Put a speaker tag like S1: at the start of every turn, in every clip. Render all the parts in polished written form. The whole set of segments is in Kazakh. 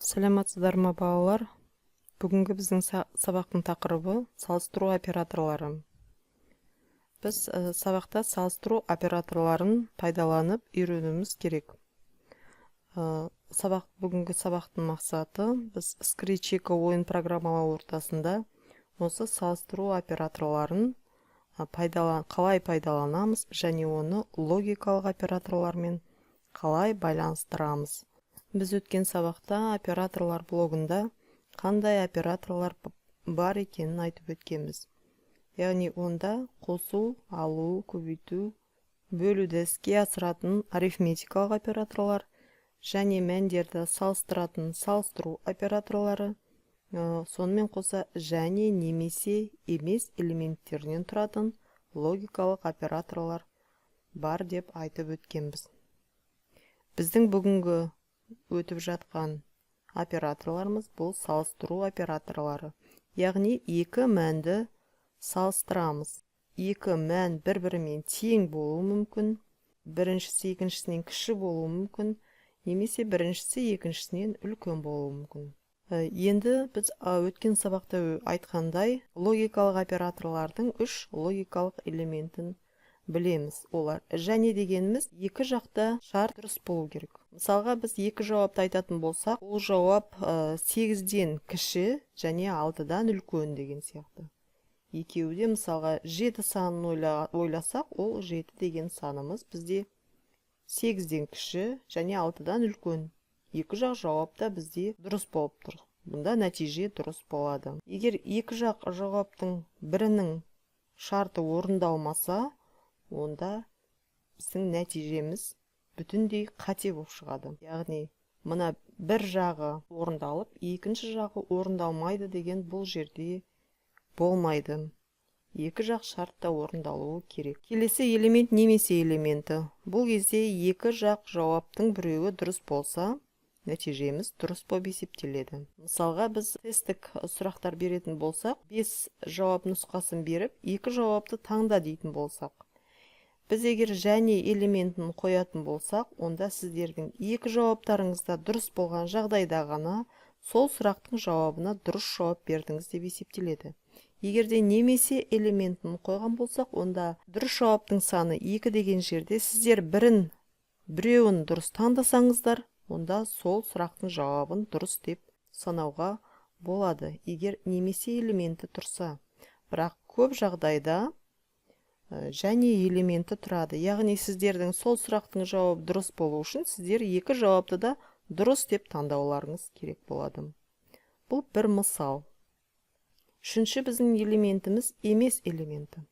S1: Саламатсыздар ма балалар? Бүгінгі біздің сабақтың тақырыбы салыстыру операторлары. Біз сабақта салыстыру операторларын пайдаланып үйренуіміз керек. Бүгінгі сабақтың мақсаты біз Scratch ойын программалау ортасында осы салыстыру операторларын қалай пайдаланамыз және оны логикалық операторлармен қалай байланыстырамыз. Біз өткен сабақта операторлар блогында қандай операторлар бар екенін айтып өткенбіз. Яғни онда қосу, алу, көбейту, бөлуді іске асыратын арифметикалық операторлар және мәндерді салыстыратын салыстыру операторлары, сонымен қоса және немесе емес элементтерінен тұратын логикалық операторлар бар деп айтып өткенбіз. Біздің бүгінгі өтіп жатқан операторларымыз бұл салыстыру операторлары. Яғни екі мәнді салыстырамыз. Екі мән бір-бірімен тең болуы мүмкін, біріншісі екіншісінен кіші болуы мүмкін, немесе біріншісі екіншісінен үлкен болуы мүмкін. Енді біз өткен сабақта айтқандай логикалық операторлардың үш логикалық элементін білеміз. Олар және дегеніміз екі жақта шарт дұрыс болу керек. Мысалға біз екі жауапты айтатын болсақ, ол жауап 8-ден кіші және 6-дан үлкен деген сияқты. Екеуде мысалға 7 санын ойласақ, ол 7 деген санымыз бізде 8-ден кіші және 6-дан үлкен. Екі жақ жауапта бізде дұрыс болып тұр. Бұнда нәтиже дұрыс болады. Егер екі жақ жауаптың бірінің шарты орындалмаса, онда біздің нәтижеміз бүтіндей қате болып шығады. Яғни, мына бір жағы орындалып, екінші жағы орындалмайды деген бұл жерде болмайды. Екі жақ шартта орындалуы керек. Келесі элемент немесе элементі. Бұл кезде екі жақ жауаптың біреуі дұрыс болса, нәтижеміз дұрыс болып есептеледі. Мысалға, біз тесттік сұрақтар беретін болсақ, 5 жауап нұсқасын беріп, екі жауапты таңда дейтін болсақ, біз егер және элементін қоятын болсақ, онда сіздердің екі жауаптарыңызда дұрыс болған жағдайда ғана сол сұрақтың жауабына дұрыс жауап бердіңіз деп есептеледі. Егер де немесе элементін қойған болсақ, онда дұрыс жауаптың саны 2 деген жерде сіздер біреуін дұрыс таңдасаңыздар, онда сол сұрақтың жауабын дұрыс деп санауға болады, егер немесе элементі тұрса. Бірақ көп жағдайда және элементі тұрады. Яғни сіздердің сол сұрақтың жауабы дұрыс болу үшін сіздер екі жауапты да дұрыс деп таңдауларыңыз керек болады. Бұл бір мысал. Үшінші біздің элементіміз емес элементі.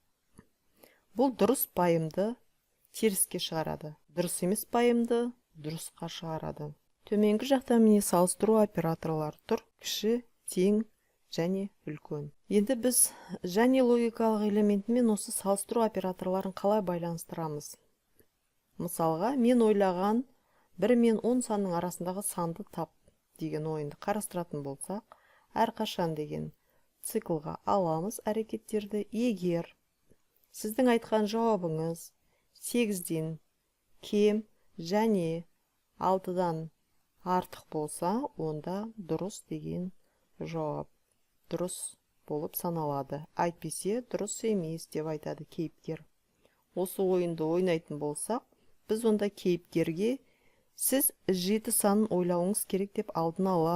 S1: Бұл дұрыс пайымды теріске шығарады. Дұрыс емес пайымды дұрысқа шығарады. Төменгі жақта міне салыстыру операторлары тұр. Кіші, тең және үлкен. Енді біз және логикалық элементімен осы салыстыру операторларын қалай байланыстырамыз? Мысалға, мен ойлаған 1 мен 10 санның арасындағы санды тап деген ойынды қарастыратын болсақ, әрқашан деген циклға аламыз әрекеттерді. Егер сіздің айтқан жауабыңыз 8-ден кем және 6-дан артық болса, онда дұрыс деген жауап дұрыс болып саналады. Әйтпесе дұрыс емес деп айтады кейіпкер. Осы ойынды ойнайтын болсақ, біз онда кейіпкерге сіз 7 санын ойлауыңыз керек деп алдын ала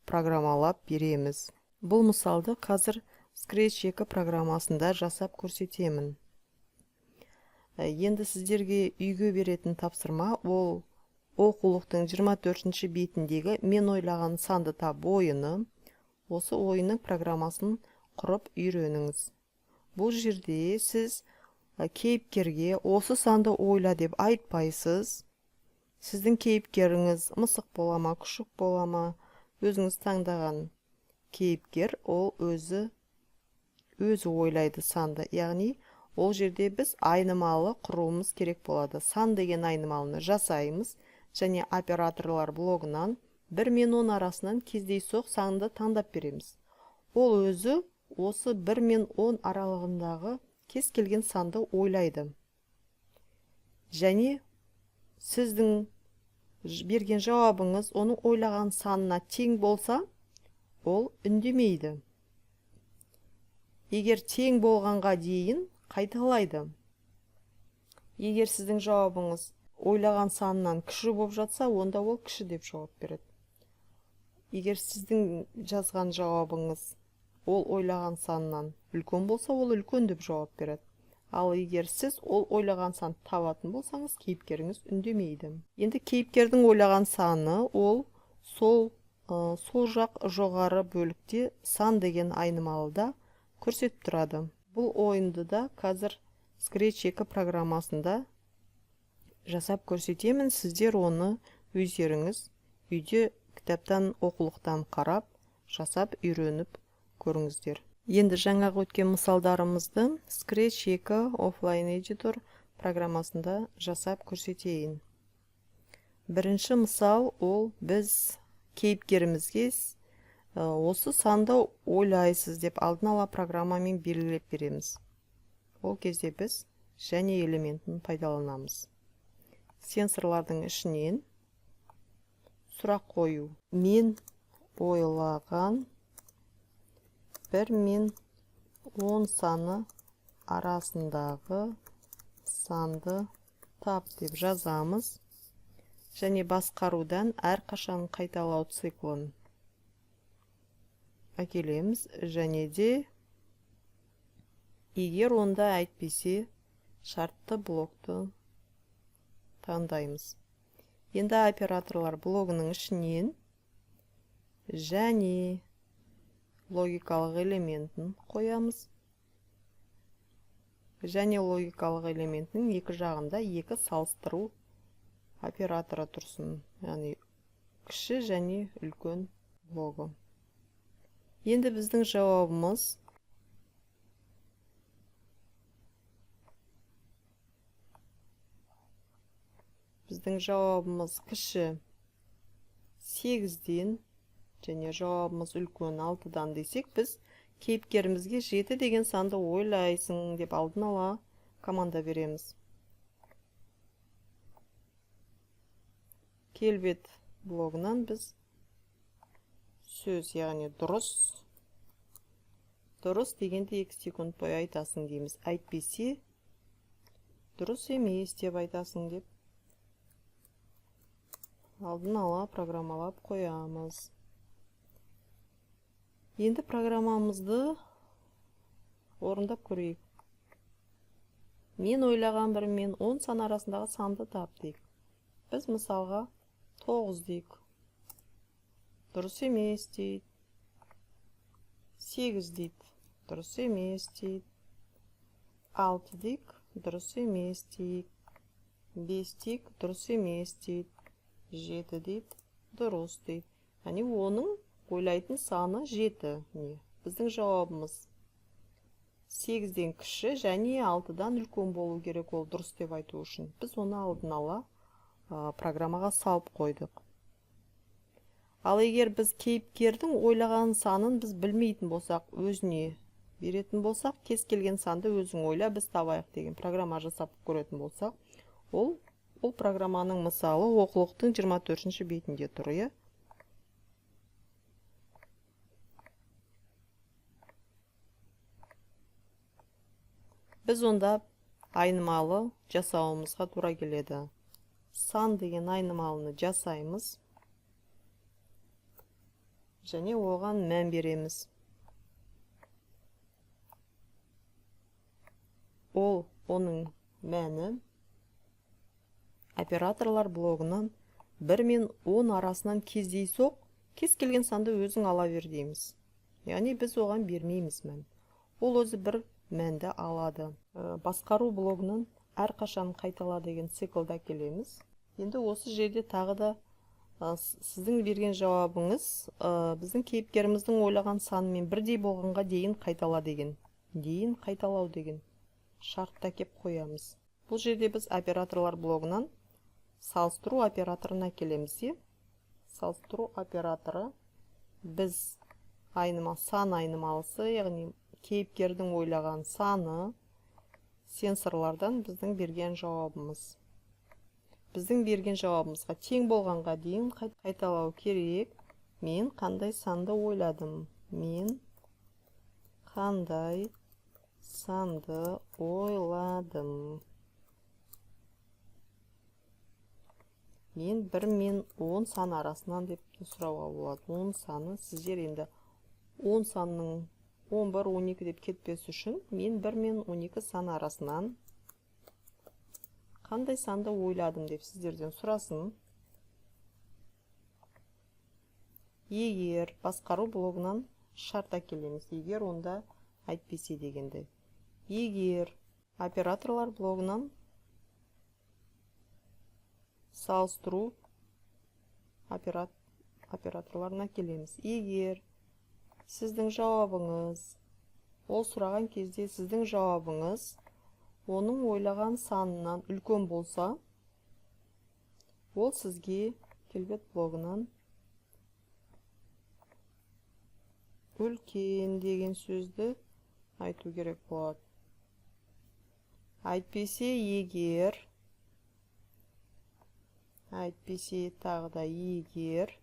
S1: программалап береміз. Бұл мысалды қазір Scratch программасында жасап көрсетемін. Енді сіздерге үйге беретін тапсырма ол оқулықтың 24-ші бетіндегі мен ойлаған санды тап ойыны. Осы ойынның программасын құрып үйреніңіз. Бұл жерде сіз кейіпкерге осы санды ойла деп айтпайсыз. Сіздің кейіпкеріңіз мысық бола ма, күшік бола ма, өзіңіз таңдаған кейіпкер ол өзі ойлайды санды. Яғни, ол жерде біз айнымалы құруымыз керек болады. Сан деген айнымалыны жасаймыз және операторлар блогынан 1 мен 10 арасынан кездейсоқ санды таңдап береміз. Ол өзі осы 1 мен 10 аралығындағы кез келген санды ойлайды. Және сіздің берген жауабыңыз оның ойлаған санына тең болса, ол үндемейді. Егер тең болғанға дейін қайталайды. Егер сіздің жауабыңыз ойлаған санынан кіші болып жатса, онда ол кіші деп жауап береді. Егер сіздің жазған жауабыңыз ол ойлаған санынан үлкен болса, ол үлкен деп жауап береді. Ал егер сіз ол ойлаған санды табатын болсаңыз, кейіпкеріңіз үндемейді. Енді кейіпкердің ойлаған саны ол сол жақ жоғары бөлікте сан деген айнымалыда көрсетіп тұрады. Бұл ойынды да қазір Scratch 2 программасында жасап көрсетемін. Сіздер оны өздеріңіз үйде кітаптан оқулықтан қарап, жасап үйреніп көріңіздер. Енді жаңағы өткен мысалдарымызды Scratch 2 Offline Editor программасында жасап көрсетейін. Бірінші мысал ол біз кейіпкерімізге осы санды ойлайсыз деп алдын ала программамен белгілеп береміз. Ол кезде біз және элементін пайдаланамыз. Сенсорлардың ішінен сұрақ қою. Мен ойлаған 1 мен 10 саны арасындағы санды тап деп жазамыз. Және басқарудан әрқашан қайталау циклын әкелеміз. Және де егер онда әйтпесе шартты блокты таңдаймыз. Енді операторлар блогының ішінен және логикалық элементін қоямыз. Және логикалық элементінің екі жағында екі салыстыру операторы тұрсын. Яғни кіші және үлкен блогы. Енді біздің жауабымыз кіші 8-ден және жауабымыз үлкен 6-дан десек, біз кейіпкерімізге 7 деген санды ойлайсың деп алдын ала команда береміз. Келбет блогынан біз сөз, яғни дұрыс дегенде 2 секунд бойы айтасың дейміз. Әйтпесе дұрыс емес деп айтасың деп алдын ала программалап қоямыз. Енді программамызды орындап көрейік. Мен ойлаған 1 мен 10 сан арасындағы санды тап дейік. Біз мысалға 9 дейік. Дұрыс емес дейді. 8 дейді. Дұрыс емес дейді. 6 дейік. Дұрыс емес дейді. 5 дейік. Дұрыс емес дейді. 7 дейді. Дұрыс дейді. Яғни оның ойлайтын саны 7. Біздің жауабымыз 8-ден кіші және 6-дан үлкен болу керек, ол дұрыс деп айту үшін. Біз оны алдын ала программаға салып қойдық. Ал егер біз кейіпкердің ойлаған санын біз білмейтін болсақ, өзіне беретін болсақ, кез келген санды өзің ойла, біз табайық деген программа жасап көретін болсақ, ол программаның мысалы оқулықтың 24-ші бетінде тұр. Біз онда айнымалы жасауымызға тура келеді. Сан деген айнымалыны жасаймыз. Және оған мән береміз. Оның мәні операторлар блогынан 1 мен 10 арасынан кездейсоқ, кез келген санды өзің ала бер дейміз. Яғни біз оған бермейміз мән. Ол өзі бір мәнді алады. Басқару блогынан әрқашан қайтала деген циклда келеміз. Енді осы жерде тағы да сіздің берген жауабыңыз біздің кейіпкеріміздің ойлаған санымен бірдей болғанға дейін қайтала деген. Дейін қайталау деген шартта кеп қоямыз. Бұл жерде біз операторлар блогынан салыстыру операторына келеміз. Салыстыру операторы біз сан айнымалысы, яғни кейіпкердің ойлаған саны, сенсорлардан біздің берген жауабымыз. біздің берген жауабымызға тең болғанға дейін қайталау керек. Мен қандай санды ойладым? Мен қандай санды ойладым? Мен 1 мен 10 сан арасынан деп сұрауға болады. 10 саны сіздер енді 10 санның 11, 12 деп кетпес үшін мен 1 мен 12 сан арасынан қандай санды ойладым деп сіздерден сұрасын. Егер басқару блогынан шарт әкелеміз. Егер онда айтпесе дегенді. Егер операторлар блогынан салыстыру операторларына келеміз. Егер сіздің жауабыңыз, ол сұраған кезде сіздің жауабыңыз оның ойлаған санынан үлкен болса, ол сізге келбет блогынан үлкен деген сөзді айту керек болады. Әйтпесе тағы да егер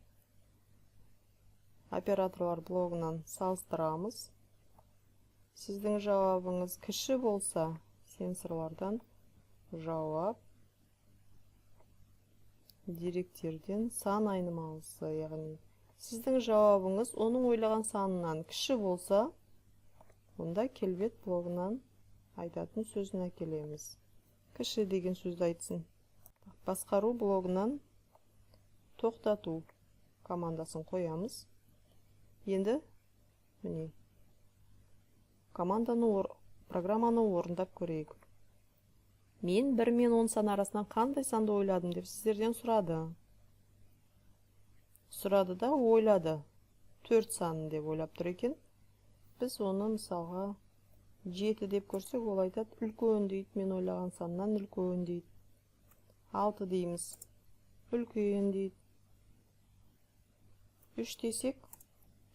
S1: операторлар блогынан салыстырамыз, сіздің жауабыңыз кіші болса, сенсорлардан жауап деректерден сан айнымалысы, яғни сіздің жауабыңыз оның ойлаған санынан кіші болса, онда келбет блогынан айтатын сөзін әкелеміз. Кіші деген сөзді айтсын. Басқару блогынан тоқтату командасын қоямыз. Енді міне программаны орындап көрейік. Мен 1 мен 10 сан арасынан қандай санды ойладым деп сіздерден сұрады. Сұрады да ойлады. 4 санын деп ойлап тұр екен. Біз оны мысалға 7 деп көрсек, ол айтады үлкен дейді. Мен ойлаған саннан үлкен дейді. 6 дейміз. Үлкен дейді. 3 десек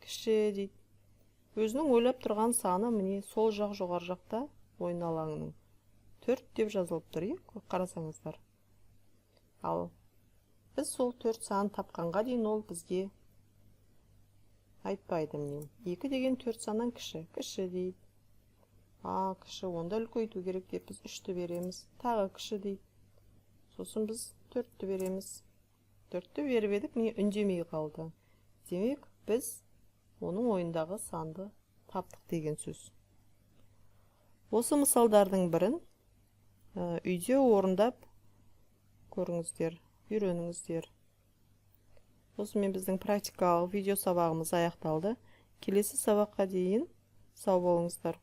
S1: кіші дейді. Өзінің ойлап тұрған саны міне сол жақ жоғары жақта ойын алаңының 4 деп жазылып тұр, қарасаңыздар. Ал біз сол 4 санын тапқанға дейін ол бізге айтпайды. Міне 2 деген 4 саннан кіші дейді. Кіші, онда үлкейту керек деп біз 3-ті береміз. Тағы кіші дейді. Сосын біз 4-ті береміз. 4-ті беріп едік, міне үндемей қалды. Демек, біз оның ойындағы санды таптық деген сөз. Осы мысалдардың бірін үйде орындап көріңіздер, үйреніңіздер. Осымен біздің практикалық видео сабағымыз аяқталды. Келесі сабаққа дейін сау болыңыздар.